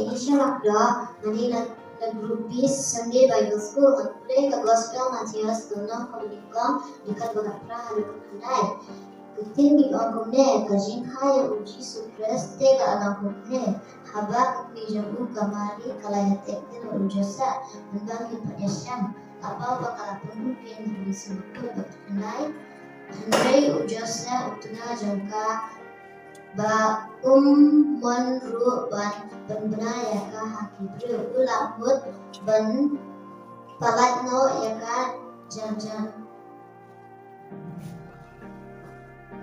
ini syamak doa Manila group B Sunday Bible School play ke gospel Matius dono komunikam dekat bagapra hari kandai keting di angkumne kajin kaya uji sukres tega angkumne habak di jamu kamari kalayate tino ujasa membagi padyasam apa bakal pemungkin di sebut bakandai Andrei ujasa utuna jangka ba monru ban benaya ka hakibru ulahut ban palatno yaka jajan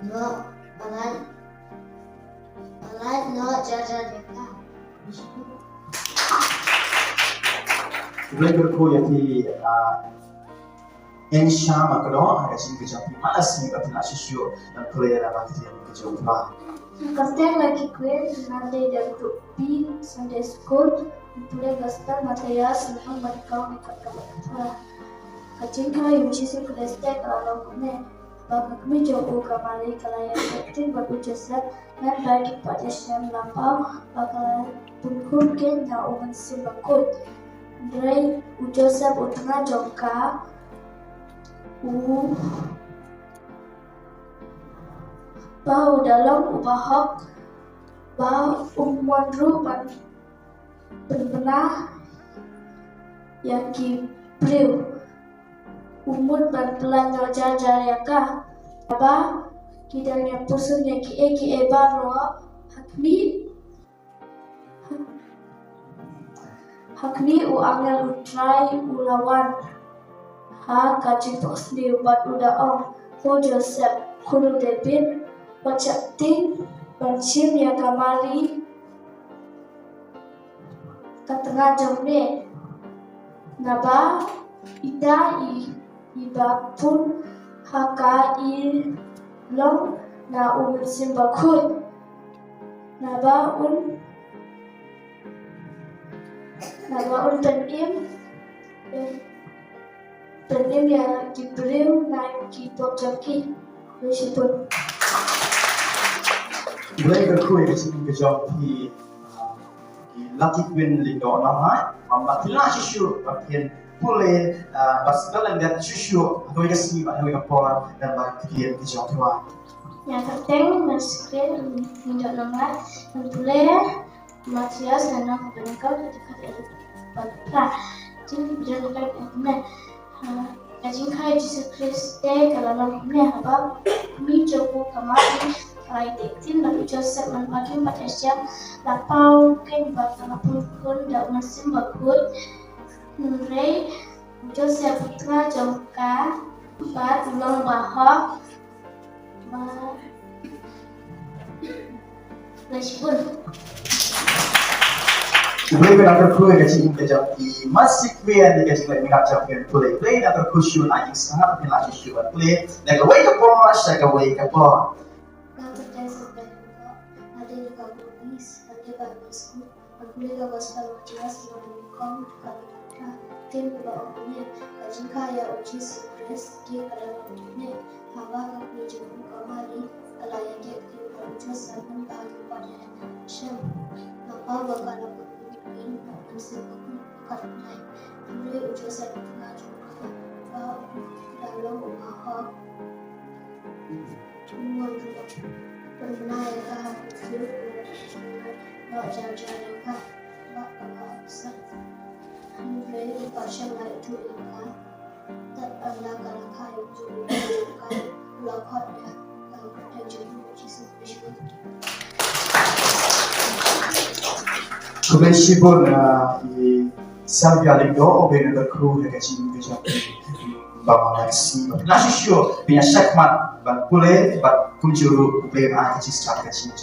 no palat no jajan yaka Regular ko yati en shama kano aga sin ke japi malasi batna shisho dan prayer abati ke jawfa Kastel lagi kue nanti dari grup B Sunday School mulai gospel Matius nang mereka dekat kabar kacing kau uji sukrestek kalau kene bagi kami jauh kamari kalayan aktif berusaha dan bagi pada siang lampau bakal pungkun na uman simbakut Andrei ujosa utna jongka bau dalam ubahak bau umwanru benar yang kipriu umut pelan jajar yaka apa kidanya pusun yang ki baro hakni u angel utrai ulawan ha kacing posli ubat udaong ko Joseph kuno David Pacakting Pancim yang kamari Katengah jomne Naba Ida Iba pun Haka Long Na simbakut Naba un Penim yang kibriu Na kipot jaki Meskipun Regular ko yati ke japi Lucky Queen lindo namai mambatila shisho bagian pule gospel and that shisho atau yang sih bahwa yang pola dan bagian ke jawfa yang keteng masukkan tidak nama dan boleh Matius dan nama mereka ketika pada jadi berjalan dengan kajing kai Yesus Kristus kalau namanya apa kami coba kemarin kalau dekin lalu Joseph membagi pada siang lapau ken bakal pun dak mesin bakut Andrei Joseph putra jongka bat ulang bahak Meskipun Regular ko yati ke japi masih kaya di ke japi minat japi play atau kusyu lagi sangat minat shisho play like wake up Kuliah gospel Matius Monikom Kalita tim bawaannya kajin kaya uji sukres di kalamannya hawa kami jumpa kamari kalayan dia tim berusaha dan bagi pada syam maka bakal mungkin bersebut karena mulai usaha tengah jumpa dalam bahwa umur pernah yang nak jalan kah nak paksa Andrei pasal itu ingat tak ada kalahkan juga lakon ya kalau terjadi Yesus Kristus Kumensipon i salvia lindo benar kru ya kecil kecil bapak nasi nasi show punya segmen ban pule ban kunjuru play kecil secara kecil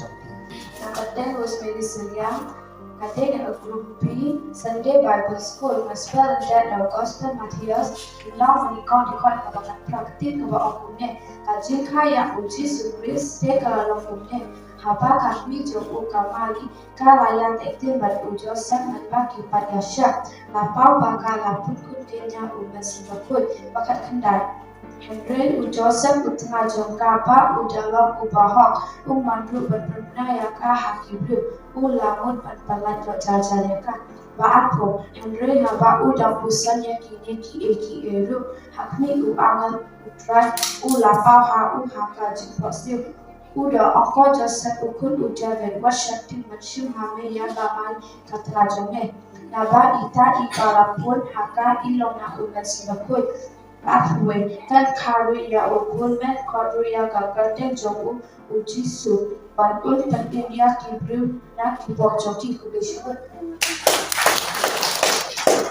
Nakateng Rosemary Silyang, kateng a group B, Sunday Bible School, gospel and that our gospel Matius, now menikah di kota kabangan praktik kebawa umumnya, kajin kaya uji sukris teka dalam umumnya, haba kami joku kamali kalaya tekte bat ujo sang bagi pada syak lapau bakal lapun kun kenya umasi bakut bakat kendar Henry Joseph utengah jongkapa udalong ubahok mandu berpernaya ka hakiblu ulamun panpalan rojajaleka Baapo Henry haba udang pusan yakini ki eru hakmi angal utran ulapau ha haka jimpostiu uda oko Joseph ukun ujaven wasyati mansyum hame ya baman katrajome naba ita ikalapun haka ilong na ugas bakut Afwe kan karu ya ukun men karu ya gagate jogu ujisu bantul penting ya kibru na kibojoki kubishun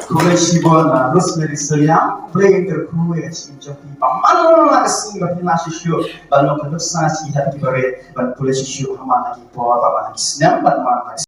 Kuleshibon Rosemary Seliang playing the crew as in joki paman na kasing bahina sisyo bano kadok sa si hati bare ban kuleshisyo hama lagi po ba lagi snam ban